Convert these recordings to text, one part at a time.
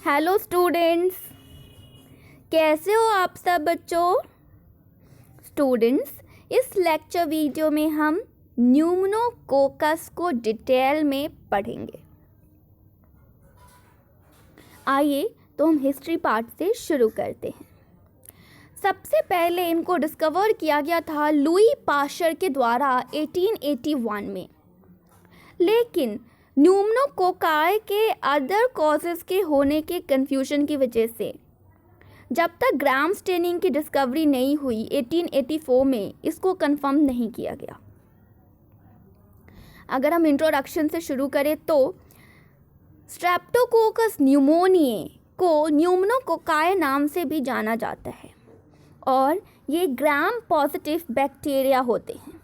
Hello students, कैसे हो आप सब बच्चों। स्टूडेंट्स, इस लेक्चर वीडियो में हम न्यूमोकोकस को डिटेल में पढ़ेंगे। आइए तो हम हिस्ट्री पार्ट से शुरू करते हैं। सबसे पहले इनको डिस्कवर किया गया था लुई पाश्चर के द्वारा 1881 में, लेकिन न्यूमोकोकाई के अदर कॉजेज़ के होने के कन्फ्यूजन की वजह से जब तक ग्राम स्टेनिंग की डिस्कवरी नहीं हुई 1884 में इसको कंफर्म नहीं किया गया। अगर हम इंट्रोडक्शन से शुरू करें तो स्ट्रेप्टोकोकस न्यूमोनिए को न्यूमोकोकाई नाम से भी जाना जाता है और ये ग्राम पॉजिटिव बैक्टीरिया होते हैं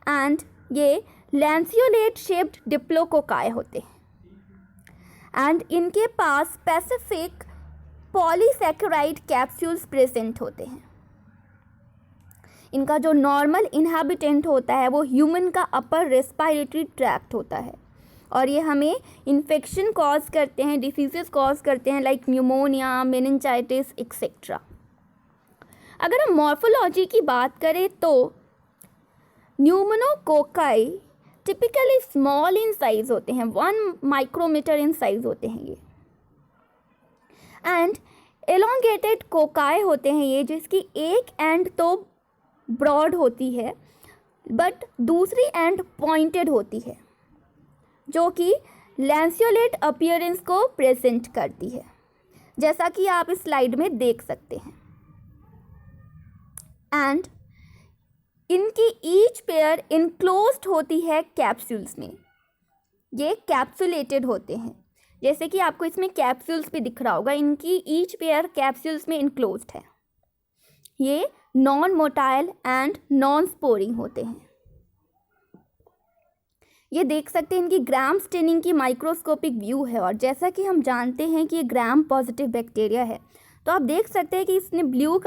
एंड ये लैंसियोलेट शेप्ड डिप्लोकोकाई होते हैं एंड इनके पास स्पेसिफिक पॉलीसैकेराइड कैप्सूल्स प्रेजेंट होते हैं। इनका जो नॉर्मल इनहैबिटेंट होता है वो ह्यूमन का अपर रेस्पिरेटरी ट्रैक्ट होता है और ये हमें इन्फेक्शन कॉज करते हैं, डिसीजेस कॉज करते हैं लाइक न्यूमोनिया, मेनिंजाइटिस एक्सेट्रा। अगर हम मॉर्फोलॉजी की बात करें तो pneumococci typically small in size होते हैं, 1 माइक्रोमीटर इन साइज होते हैं ये एंड एलोंगेटेड कोकाई होते हैं ये, जिसकी एक एंड तो ब्रॉड होती है बट दूसरी एंड पॉइंटेड होती है जो कि लैंसियोलेट अपीयरेंस को प्रेजेंट करती है, जैसा कि आप इस स्लाइड में देख सकते हैं। एंड इनकी ईच पेयर इनक्लोज्ड होती है कैप्सूल्स में, ये कैप्सुलेटेड होते हैं, जैसे कि आपको इसमें कैप्सूल्स भी दिख रहा होगा। इनकी ईच पेयर कैप्सूल्स में इनक्लोज्ड है। ये non motile and non sporing होते हैं। ये देख सकते हैं इनकी ग्राम स्टेनिंग की माइक्रोस्कोपिक व्यू है और जैसा कि हम जानते हैं कि ये ग्राम पॉजिटिव बैक्टीरिया है, तो आप देख सकते हैं कि इसने ब्लू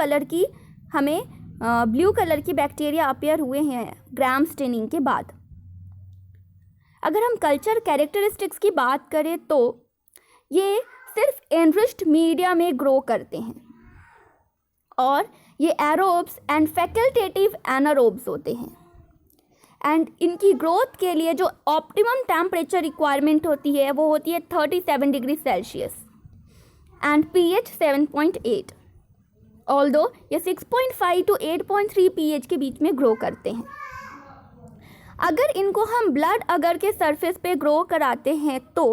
कलर की बैक्टीरिया अपीयर हुए हैं ग्राम स्टेनिंग के बाद। अगर हम कल्चर कैरेक्टरिस्टिक्स की बात करें तो ये सिर्फ एनरिच्ड मीडिया में ग्रो करते हैं और ये एरोब्स एंड फैकल्टेटिव एनारोब्स होते हैं एंड इनकी ग्रोथ के लिए जो ऑप्टिमम टेम्परेचर रिक्वायरमेंट होती है वो होती है 37 degree Celsius and pH 7.8, although ये 6.5 to 8.3 pH के बीच में ग्रो करते हैं। अगर इनको हम ब्लड अगर के सरफेस पे ग्रो कराते हैं तो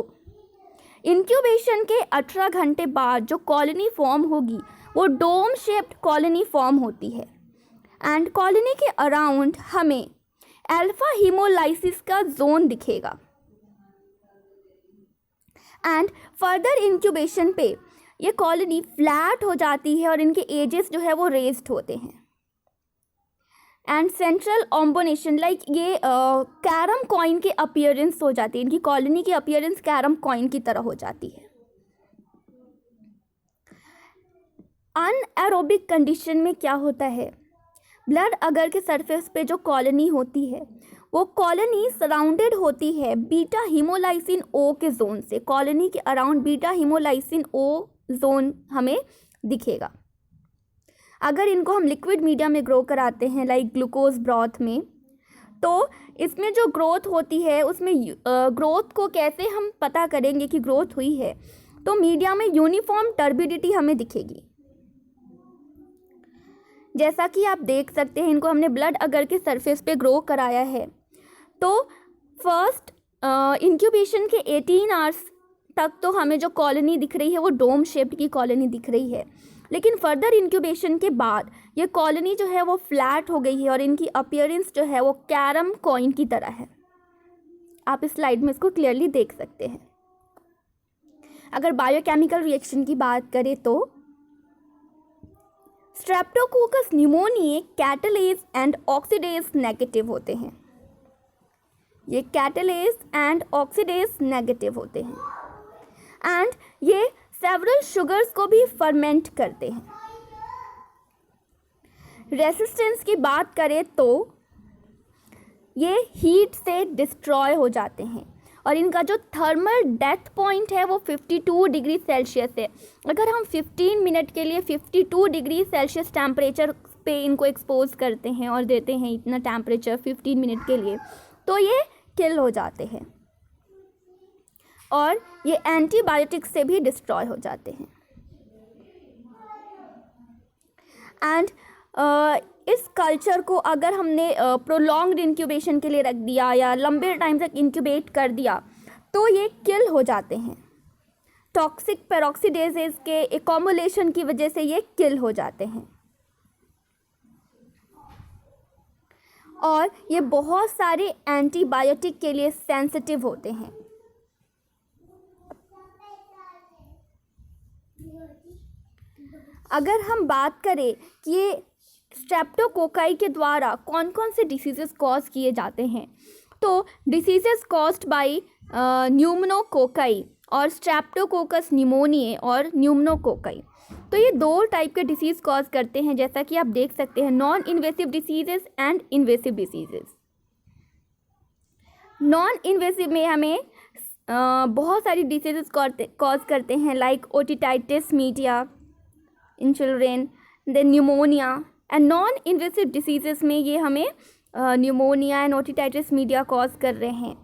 इंक्यूबेशन के 18 घंटे बाद जो कॉलोनी फॉर्म होगी वो डोम शेप्ड कॉलोनी फॉर्म होती है एंड कॉलोनी के अराउंड हमें अल्फा हीमोलाइसिस का जोन दिखेगा एंड फर्दर इंक्यूबेशन पे ये कॉलोनी फ्लैट हो जाती है और इनके एजेस जो है वो रेज्ड होते हैं एंड सेंट्रल ऑम्बोनेशन लाइक ये कैरम कॉइन के अपीयरेंस हो जाती है। इनकी कॉलोनी की अपीयरेंस कैरम कॉइन की तरह हो जाती है। अनएरोबिक कंडीशन में क्या होता है, ब्लड अगर के सरफेस पे जो कॉलोनी होती है वो कॉलोनी सराउंडेड होती है बीटा हीमोलाइसिन ओ के जोन से। कॉलोनी के अराउंड बीटा हीमोलाइसिन ओ जोन हमें दिखेगा। अगर इनको हम लिक्विड मीडिया में ग्रो कराते हैं लाइक ग्लूकोज ब्रॉथ में, तो इसमें जो ग्रोथ होती है उसमें ग्रोथ को कैसे हम पता करेंगे कि ग्रोथ हुई है, तो मीडिया में यूनिफॉर्म टर्बिडिटी हमें दिखेगी। जैसा कि आप देख सकते हैं इनको हमने ब्लड अगर के सरफेस पे ग्रो कराया है तो फर्स्ट इंक्यूबेशन के 18 आवर्स तक तो हमें जो कॉलोनी दिख रही है वो डोम शेप्ड की कॉलोनी दिख रही है, लेकिन फर्दर इंक्यूबेशन के बाद ये कॉलोनी जो है वो फ्लैट हो गई है और इनकी अपीयरेंस जो है वो कैरम कॉइन की तरह है। आप इस स्लाइड में इसको क्लियरली देख सकते हैं। अगर बायोकेमिकल रिएक्शन की बात करें तो streptococcus pneumoniae catalase and oxidase negative होते हैं। ये कैटालेज एंड ऑक्सीडेज नेगेटिव होते हैं एंड ये सेवरल शुगर्स को भी फर्मेंट करते हैं। रेसिस्टेंस की बात करें तो ये हीट से डिस्ट्रॉय हो जाते हैं और इनका जो थर्मल डेथ पॉइंट है वो 52 डिग्री सेल्सियस है। अगर हम 15 मिनट के लिए 52 डिग्री सेल्सियस टेम्परेचर पे इनको एक्सपोज करते हैं और देते हैं इतना टेम्परेचर 15 मिनट के लिए, तो ये किल हो जाते हैं और ये एंटीबायोटिक्स से भी डिस्ट्रॉय हो जाते हैं। एंड इस कल्चर को अगर हमने प्रोलॉन्ग्ड इंक्यूबेशन के लिए रख दिया या लंबे टाइम तक इंक्यूबेट कर दिया तो ये किल हो जाते हैं। टॉक्सिक पेरोक्सीडेजेस के एक्यूमुलेशन की वजह से ये किल हो जाते हैं और ये बहुत सारे एंटीबायोटिक के लिए सेंसिटिव होते हैं। अगर हम बात करें कि ये स्ट्रेप्टोकोकाई के द्वारा कौन कौन से डिसीजेस कॉज किए जाते हैं, तो डिसीजेस कॉज्ड बाय न्यूमोकोकाई और स्ट्रेप्टोकोकस निमोनिए और न्यूमोकोकाई, तो ये 2 टाइप के डिसीज़ कॉज करते हैं, जैसा कि आप देख सकते हैं, non invasive diseases and invasive diseases. Non invasive में हमें बहुत सारी डिसीजेस कॉज करते हैं, like otitis media in children, then pneumonia. And non invasive diseases में ये हमें pneumonia and otitis media cause कर रहे हैं।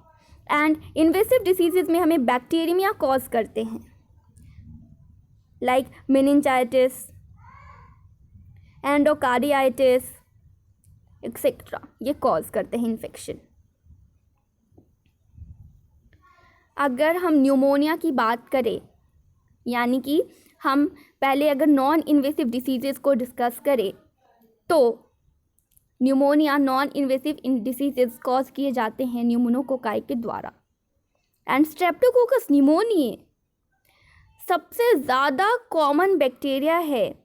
एंड इन्वेसिव डिसीजेस में हमें बैक्टीरिया कॉज करते हैं, लाइक मेनिंजाइटिस, एंडोकार्डियाइटिस एक्सेट्रा, ये कॉज करते हैं इन्फेक्शन। अगर हम न्यूमोनिया की बात करें, यानी कि हम पहले अगर नॉन इन्वेसिव डिसीजेस को डिस्कस करें, तो pneumonia non invasive diseases cause किए जाते हैं न्यूमोकोकाई के द्वारा। एंड स्ट्रेप्टोकोकस निमोनिए सबसे ज़्यादा कॉमन बैक्टीरिया है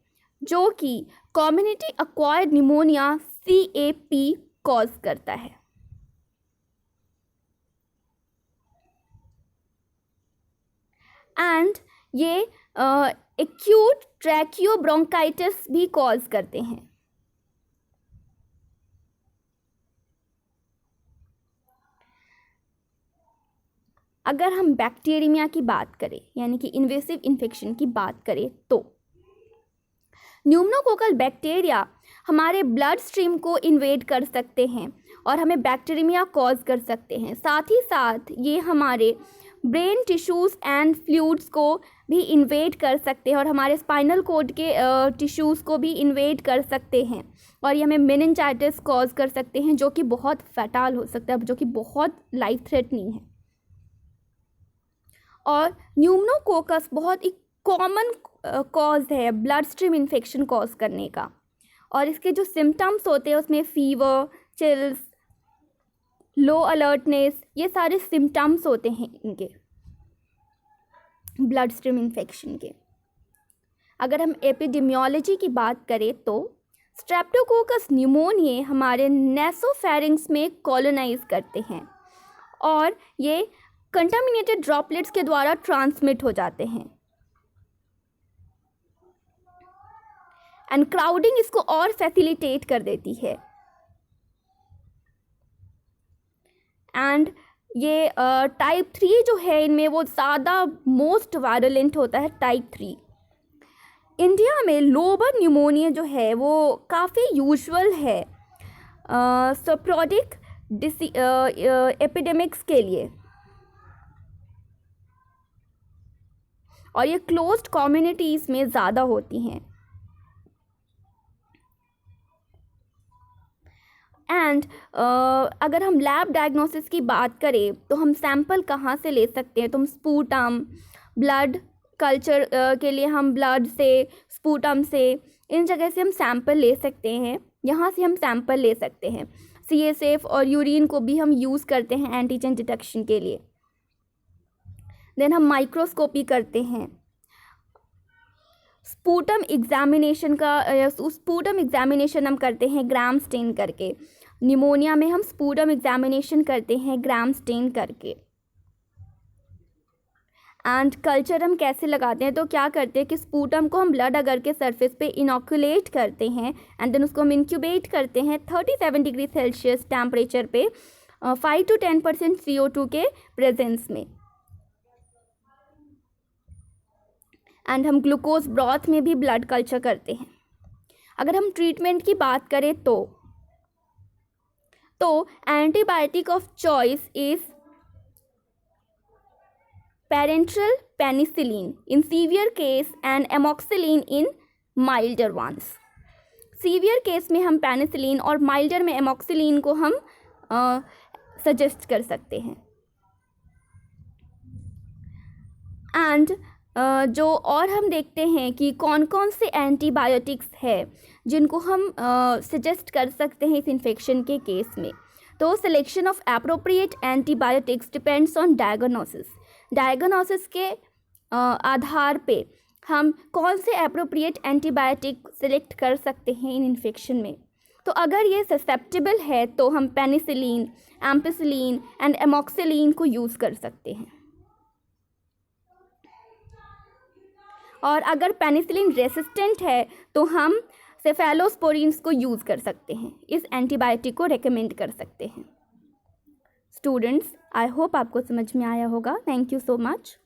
जो कि community acquired pneumonia CAP cause करता है। एंड ये एक्यूट ट्रैकियोब्रोंकाइटिस भी कॉज करते हैं। अगर हम बैक्टीरिया की बात करें, यानी कि इन्वेसिव इन्फेक्शन की बात करें, तो न्यूमोकोकल बैक्टीरिया हमारे ब्लड स्ट्रीम को इन्वेड कर सकते हैं और हमें बैक्टीरिया कॉज कर सकते हैं। साथ ही साथ ये हमारे ब्रेन टिश्यूज़ एंड फ्लूइड्स को भी इन्वेड कर सकते हैं और हमारे स्पाइनल कोड के टिश्यूज़ को भी इन्वेड कर सकते हैं और ये हमें मेनिंजाइटिस कॉज कर सकते हैं, जो कि बहुत फैटाल हो सकता है, जो कि बहुत लाइफ थ्रेटनिंग है। और न्यूमोकोकस बहुत ही कॉमन कॉज है ब्लड स्ट्रीम इन्फेक्शन कॉज करने का, और इसके जो सिम्टम्स होते हैं उसमें फीवर, चिल्स, लो अलर्टनेस, ये सारे सिम्टम्स होते हैं इनके ब्लड स्ट्रीम इन्फेक्शन के। अगर हम एपिडेमियोलॉजी की बात करें तो स्ट्रेप्टोकोकस न्यूमोनिए हमारे नेसोफेरिंग्स में कॉलोनाइज करते हैं और ये कंटामिनेटेड ड्रॉपलेट्स के द्वारा ट्रांसमिट हो जाते हैं। एंड क्राउडिंग इसको और फैसिलिटेट कर देती है। एंड ये टाइप 3 जो है इनमें वो ज़्यादा मोस्ट वायरलेंट होता है, टाइप 3। इंडिया में लोबर न्यूमोनिया जो है वो काफ़ी यूजुअल है स्पोरेडिक एपिडेमिक्स के लिए, और ये क्लोज्ड कम्युनिटीज़ में ज़्यादा होती हैं। एंड अगर हम लैब डायग्नोसिस की बात करें तो हम सैंपल कहाँ से ले सकते हैं, तो हम स्पूटम, ब्लड कल्चर के लिए हम ब्लड से, स्पूटम से, इन जगह से हम सैंपल ले सकते हैं। यहाँ से हम सैंपल ले सकते हैं। CSF और यूरिन को भी हम यूज़ करते हैं एंटीजन डिटेक्शन के लिए। देन हम माइक्रोस्कोपी करते हैं। स्पूटम एग्जामिनेशन हम करते हैं ग्राम स्टेन करके। निमोनिया में हम स्पूटम एग्जामिनेशन करते हैं ग्राम स्टेन करके। एंड कल्चर हम कैसे लगाते हैं, तो क्या करते हैं कि स्पूटम को हम ब्लड अगर के सरफेस पे इनोकुलेट करते हैं एंड देन उसको हम इंक्यूबेट करते हैं 37 डिग्री सेल्सियस टेम्परेचर पे 5 to 10% CO2 के प्रेजेंस में। एंड हम ग्लूकोज ब्रॉथ में भी ब्लड कल्चर करते हैं। अगर हम ट्रीटमेंट की बात करें तो antibiotic of choice is parenteral penicillin in severe case and amoxicillin in milder ones. Severe case में हम पेनिसिलिन और माइल्डर में एमॉक्सिलिन को हम सजेस्ट कर सकते हैं। एंड जो और हम देखते हैं कि कौन कौन से एंटीबायोटिक्स है जिनको हम सजेस्ट कर सकते हैं इस इन्फेक्शन के केस में। तो selection of appropriate antibiotics depends on diagnosis के आधार पे हम कौन से एप्रोप्रिएट एंटीबायोटिक सिलेक्ट कर सकते हैं इन इन्फेक्शन में। तो अगर ये ससेप्टेबल है तो हम पेनिसिलिन, एम्पिसिलिन एंड एमॉक्सिलिन को यूज़ कर सकते हैं। और अगर पेनिसिलिन रेसिस्टेंट है तो हम सेफेलोस्पोरिन्स को यूज़ कर सकते हैं, इस एंटीबायोटिक को रेकमेंड कर सकते हैं। स्टूडेंट्स, आई होप आपको समझ में आया होगा। Thank you so much.